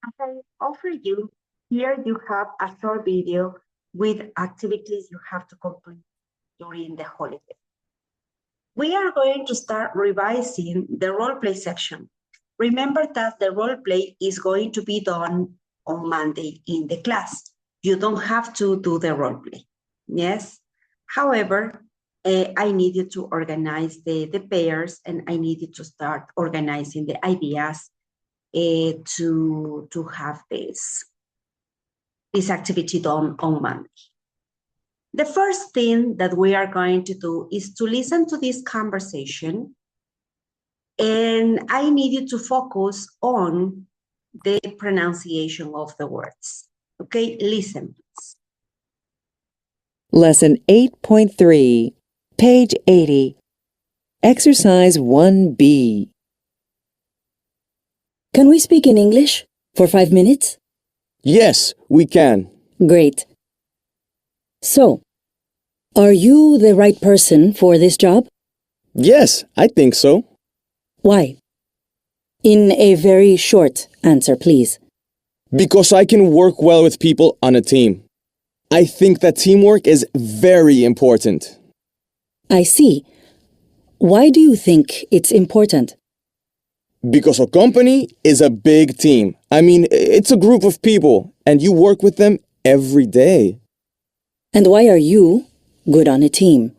As I offer you, here you have a short video with activities you have to complete during the holiday. We are going to start revising the role play section. Remember that the role play is going to be done on Monday in the class. You don't have to do the role play. Yes. However, I need you to organize the pairs, and I need you to start organizing the ideas to have this activity done on Monday. The first thing that we are going to do is to listen to this conversation, and I need you to focus on the pronunciation of the words. Okay, listen, please. Lesson 8.3, page 80, Exercise 1B. Can we speak in English for 5 minutes? Yes, we can. Great. So, are you the right person for this job? Yes, I think so. Why? In a very short answer, please. Because I can work well with people on a team. I think that teamwork is very important. I see. Why do you think it's important? Because a company is a big team. I mean, it's a group of people, and you work with them every day. And why are you good on a team?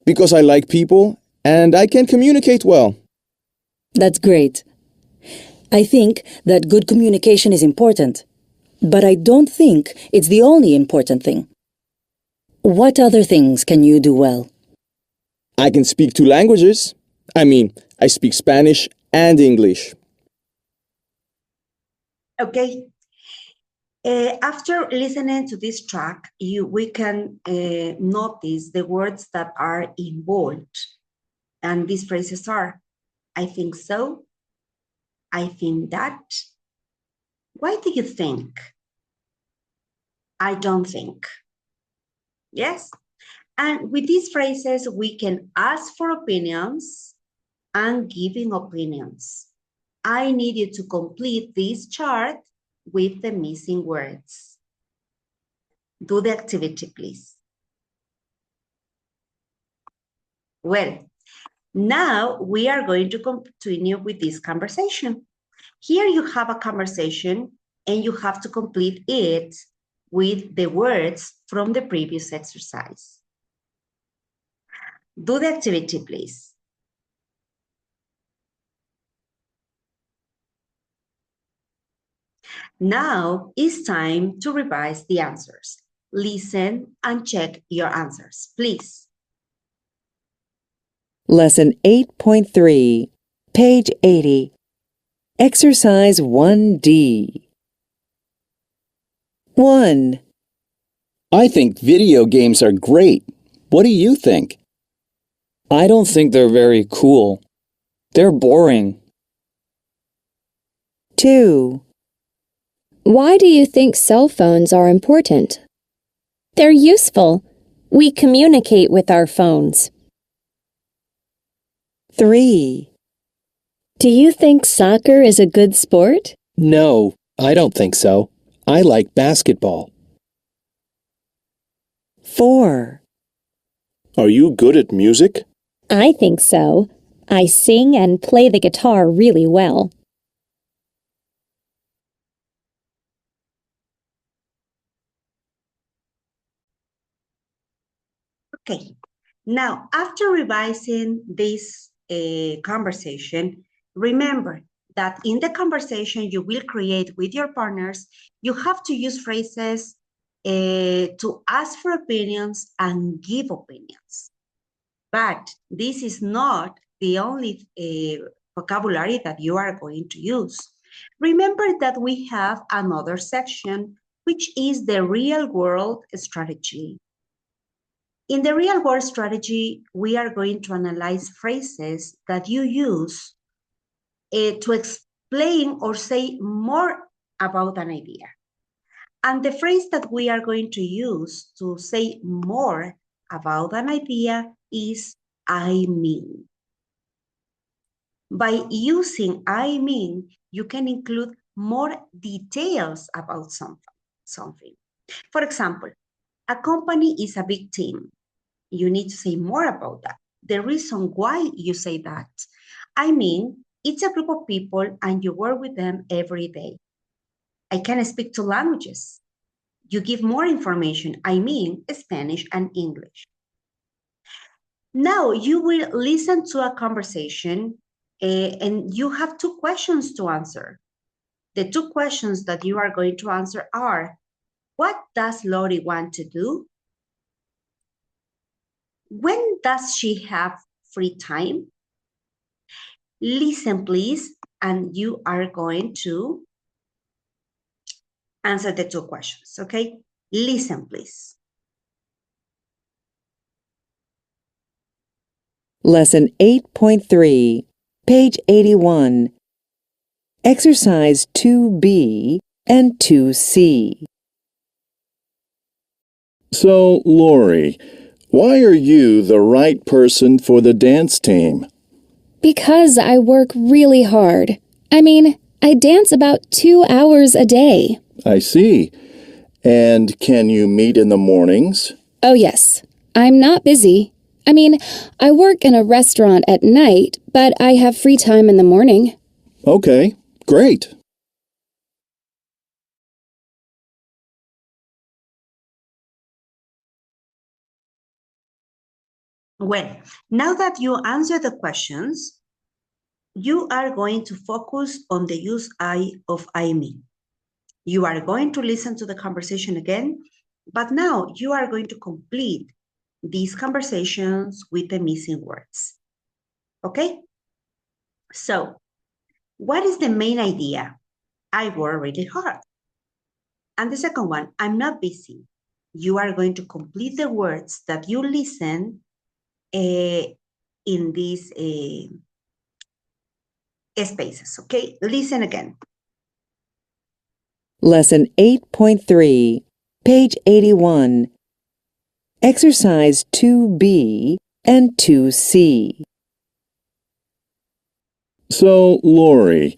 Because I like people, and I can communicate well. That's great. I think that good communication is important, but I don't think it's the only important thing. What other things can you do well? I can speak 2 languages. I mean, I speak Spanish and English. Okay. After listening to this track, we can notice the words that are involved. And these phrases are, I think so, I think that. Why do you think? I don't think. Yes? And with these phrases, we can ask for opinions and giving opinions. I need you to complete this chart with the missing words. Do the activity, please. Well, now we are going to continue with this conversation. Here you have a conversation, and you have to complete it with the words from the previous exercise. Do the activity, please. Now it's time to revise the answers. Listen and check your answers, please. Lesson 8.3, page 80, Exercise 1D. 1. I think video games are great. What do you think? I don't think they're very cool. They're boring. 2. Why do you think cell phones are important? They're useful. We communicate with our phones. 3. Do you think soccer is a good sport? No, I don't think so. I like basketball. 4. Are you good at music? I think so. I sing and play the guitar really well. Okay, now after revising this conversation, remember that in the conversation you will create with your partners, you have to use phrases to ask for opinions and give opinions. But this is not the only vocabulary that you are going to use. Remember that we have another section, which is the real world strategy. In the real world strategy, we are going to analyze phrases that you use to explain or say more about an idea. And the phrase that we are going to use to say more about an idea is I mean. By using I mean, you can include more details about something. For example, a company is a big team. You need to say more about that. The reason why you say that. I mean, it's a group of people and you work with them every day. I can speak two languages. You give more information. I mean, Spanish and English. Now you will listen to a conversation and you have two questions to answer. The two questions that you are going to answer are, what does Lori want to do? When does she have free time? Listen, please, and you are going to answer the two questions, okay? Listen, please. Lesson 8.3, page 81. Exercise 2B and 2C. So, Lori, why are you the right person for the dance team? Because I work really hard. I dance about 2 hours a day. I see. And can you meet in the mornings? Oh, yes. I'm not busy. I work in a restaurant at night, but I have free time in the morning. Okay, great. Well, now that you answer the questions, you are going to focus on the use of I mean. You are going to listen to the conversation again, but now you are going to complete these conversations with the missing words. Okay? So, what is the main idea? I work really hard. And the second one, I'm not busy. You are going to complete the words that you listen in these spaces, okay? Listen again. Lesson 8.3, page 81. Exercise 2B and 2C. So, Lori,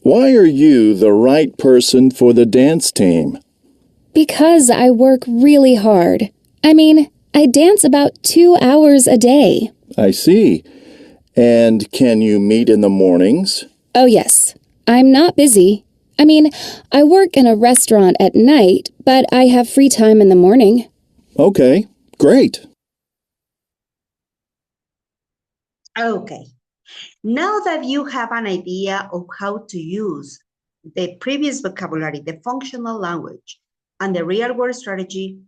why are you the right person for the dance team? Because I work really hard. I dance about 2 hours a day. I see. And can you meet in the mornings? Oh, yes. I'm not busy. I work in a restaurant at night, but I have free time in the morning. Okay, great. Okay. Now that you have an idea of how to use the previous vocabulary, the functional language, and the real word strategy,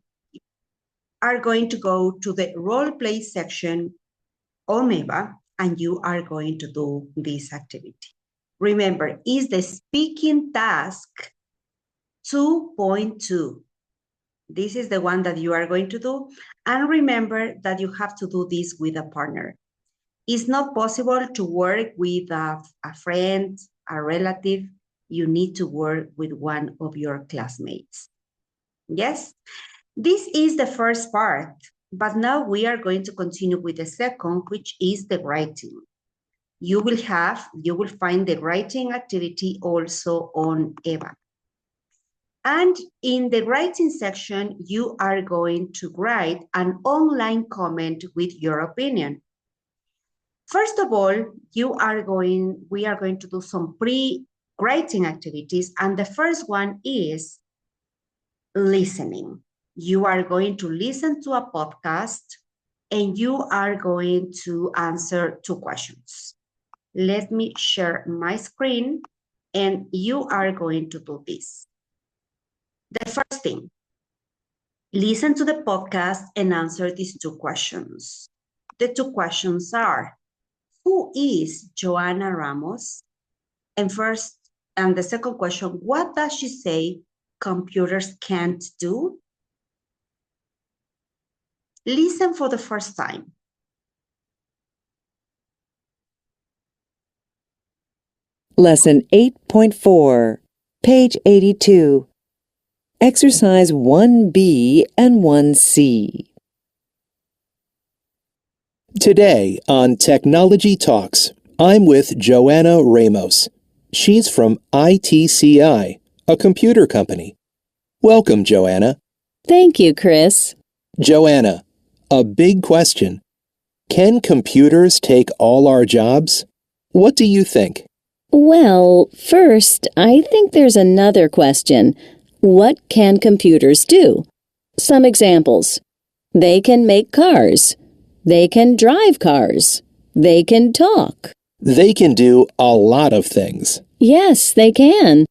are going to go to the role play section on Meva, and you are going to do this activity. Remember, is the speaking task 2.2. This is the one that you are going to do. And remember that you have to do this with a partner. It's not possible to work with a friend, a relative. You need to work with one of your classmates. Yes? This is the first part, but now we are going to continue with the second, which is the writing. You will find the writing activity also on Eva. And in the writing section, you are going to write an online comment with your opinion. First of all, we are going to do some pre-writing activities, and the first one is listening. You are going to listen to a podcast and you are going to answer two questions. Let me share my screen and you are going to do this. The first thing, listen to the podcast and answer these two questions. The two questions are, who is Joanna Ramos? And the second question, what does she say computers can't do? Listen for the first time. Lesson 8.4, page 82. Exercise 1B and 1C. Today on Technology Talks, I'm with Joanna Ramos. She's from ITCI, a computer company. Welcome, Joanna. Thank you, Chris. Joanna, a big question. Can computers take all our jobs? What do you think? Well, first, I think there's another question. What can computers do? Some examples. They can make cars. They can drive cars. They can talk. They can do a lot of things. Yes, they can.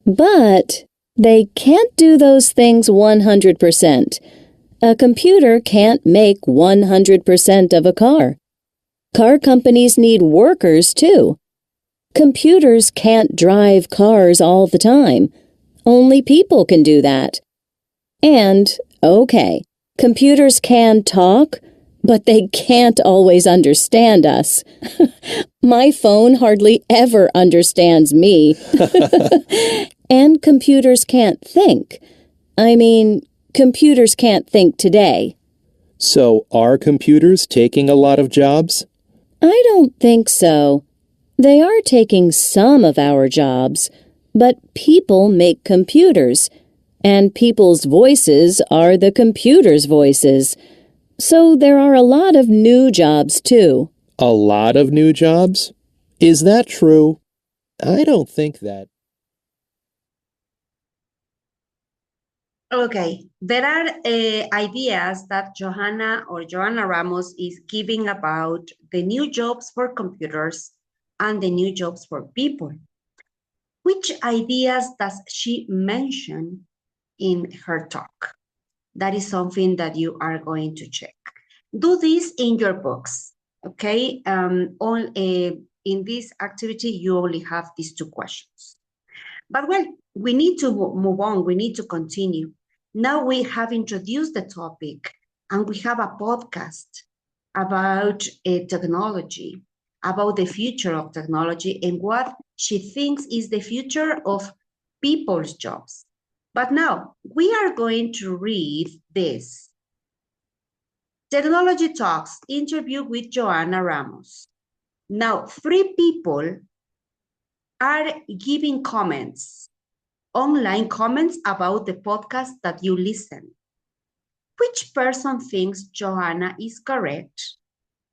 But they can't do those things 100%. A computer can't make 100% of a car. Car companies need workers, too. Computers can't drive cars all the time. Only people can do that. And, okay, computers can talk, but they can't always understand us. My phone hardly ever understands me. And computers can't think. I mean, computers can't think today. So are computers taking a lot of jobs? I don't think so. They are taking some of our jobs, but people make computers, and people's voices are the computer's voices. So there are a lot of new jobs, too. A lot of new jobs? Is that true? I don't think that. Okay, there are ideas that Joanna Ramos is giving about the new jobs for computers and the new jobs for people. Which ideas does she mention in her talk? That is something that you are going to check. Do this in your books, okay? In this activity, you only have these two questions. But well, we need to move on. We need to continue. Now we have introduced the topic and we have a podcast about technology, about the future of technology and what she thinks is the future of people's jobs. But now we are going to read this. Technology Talks interview with Joanna Ramos. Now, 3 people are giving comments, online comments about the podcast that you listen. Which person thinks Joanna is correct?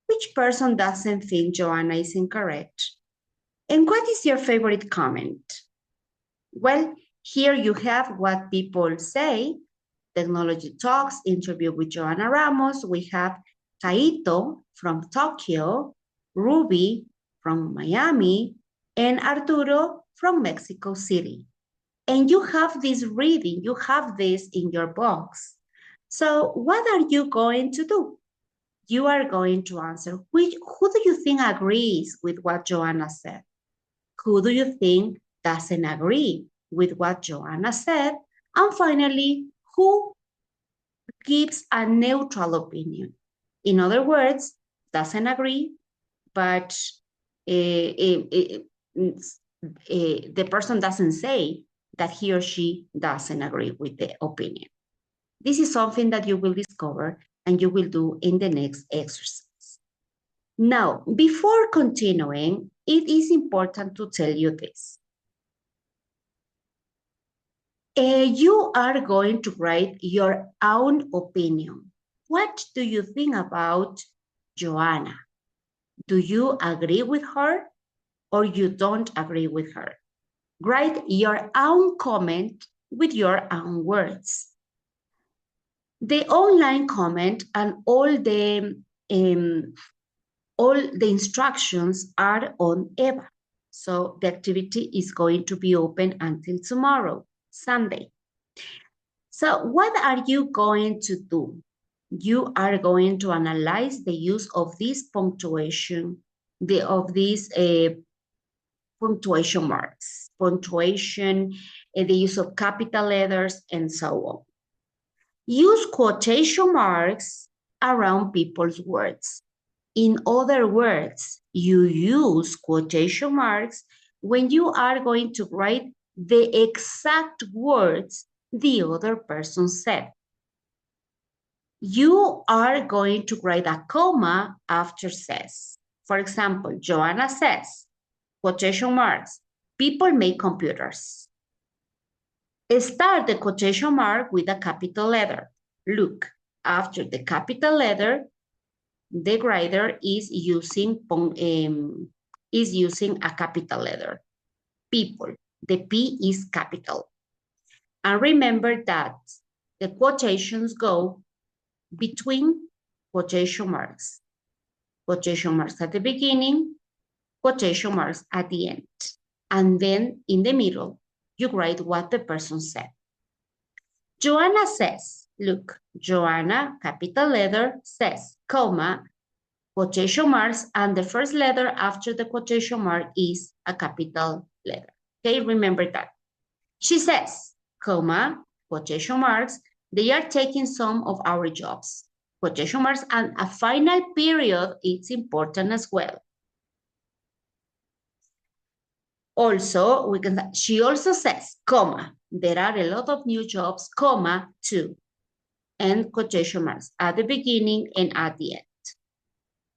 Which person doesn't think Joanna is incorrect? And what is your favorite comment? Well, here you have what people say. Technology Talks interview with Joanna Ramos. We have Kaito from Tokyo, Ruby from Miami, and Arturo from Mexico City. And you have this reading, you have this in your box. So what are you going to do? You are going to answer, who do you think agrees with what Joanna said? Who do you think doesn't agree with what Joanna said? And finally, who gives a neutral opinion? In other words, doesn't agree, but the person doesn't say that he or she doesn't agree with the opinion. This is something that you will discover and you will do in the next exercise. Now, before continuing, it is important to tell you this. You are going to write your own opinion. What do you think about Joanna? Do you agree with her or you don't agree with her? Write your own comment with your own words. The online comment and all the instructions are on Eva. So the activity is going to be open until tomorrow, Sunday. So what are you going to do? You are going to analyze the use of this punctuation, punctuation marks, the use of capital letters, and so on. Use quotation marks around people's words. In other words, you use quotation marks when you are going to write the exact words the other person said. You are going to write a comma after says. For example, Joanna says, quotation marks, People make computers. Start the quotation mark with a capital letter. Look, after the capital letter, the writer is using a capital letter. People, the P is capital. And remember that the quotations go between quotation marks. Quotation marks at the beginning, quotation marks at the end. And then in the middle, you write what the person said. Joanna says, look, Joanna, capital letter, says, comma, quotation marks, and the first letter after the quotation mark is a capital letter. Okay, remember that. She says, comma, quotation marks, they are taking some of our jobs. Quotation marks, and a final period, it's important as well. Also, she also says, comma, there are a lot of new jobs, comma, too, and quotation marks at the beginning and at the end.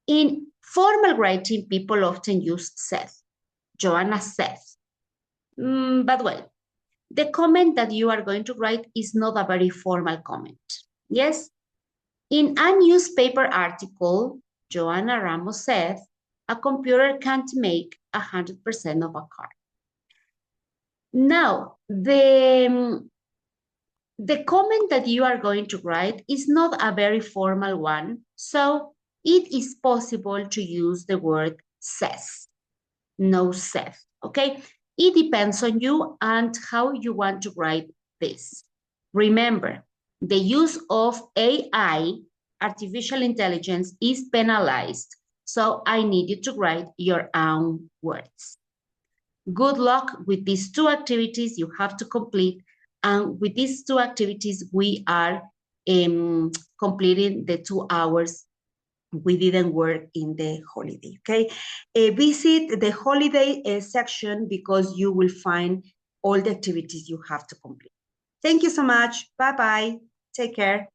In formal writing, people often use said. Joanna says. But well, the comment that you are going to write is not a very formal comment. Yes? In a newspaper article, Joanna Ramos said, a computer can't make 100% of a car. Now, the comment that you are going to write is not a very formal one, so it is possible to use the word says, no said, okay? It depends on you and how you want to write this. Remember, the use of AI, artificial intelligence, is penalized, so I need you to write your own words. Good luck with these two activities you have to complete. And with these two activities, we are completing the 2 hours we didn't work in the holiday, okay? Visit the holiday section because you will find all the activities you have to complete. Thank you so much. Bye-bye. Take care.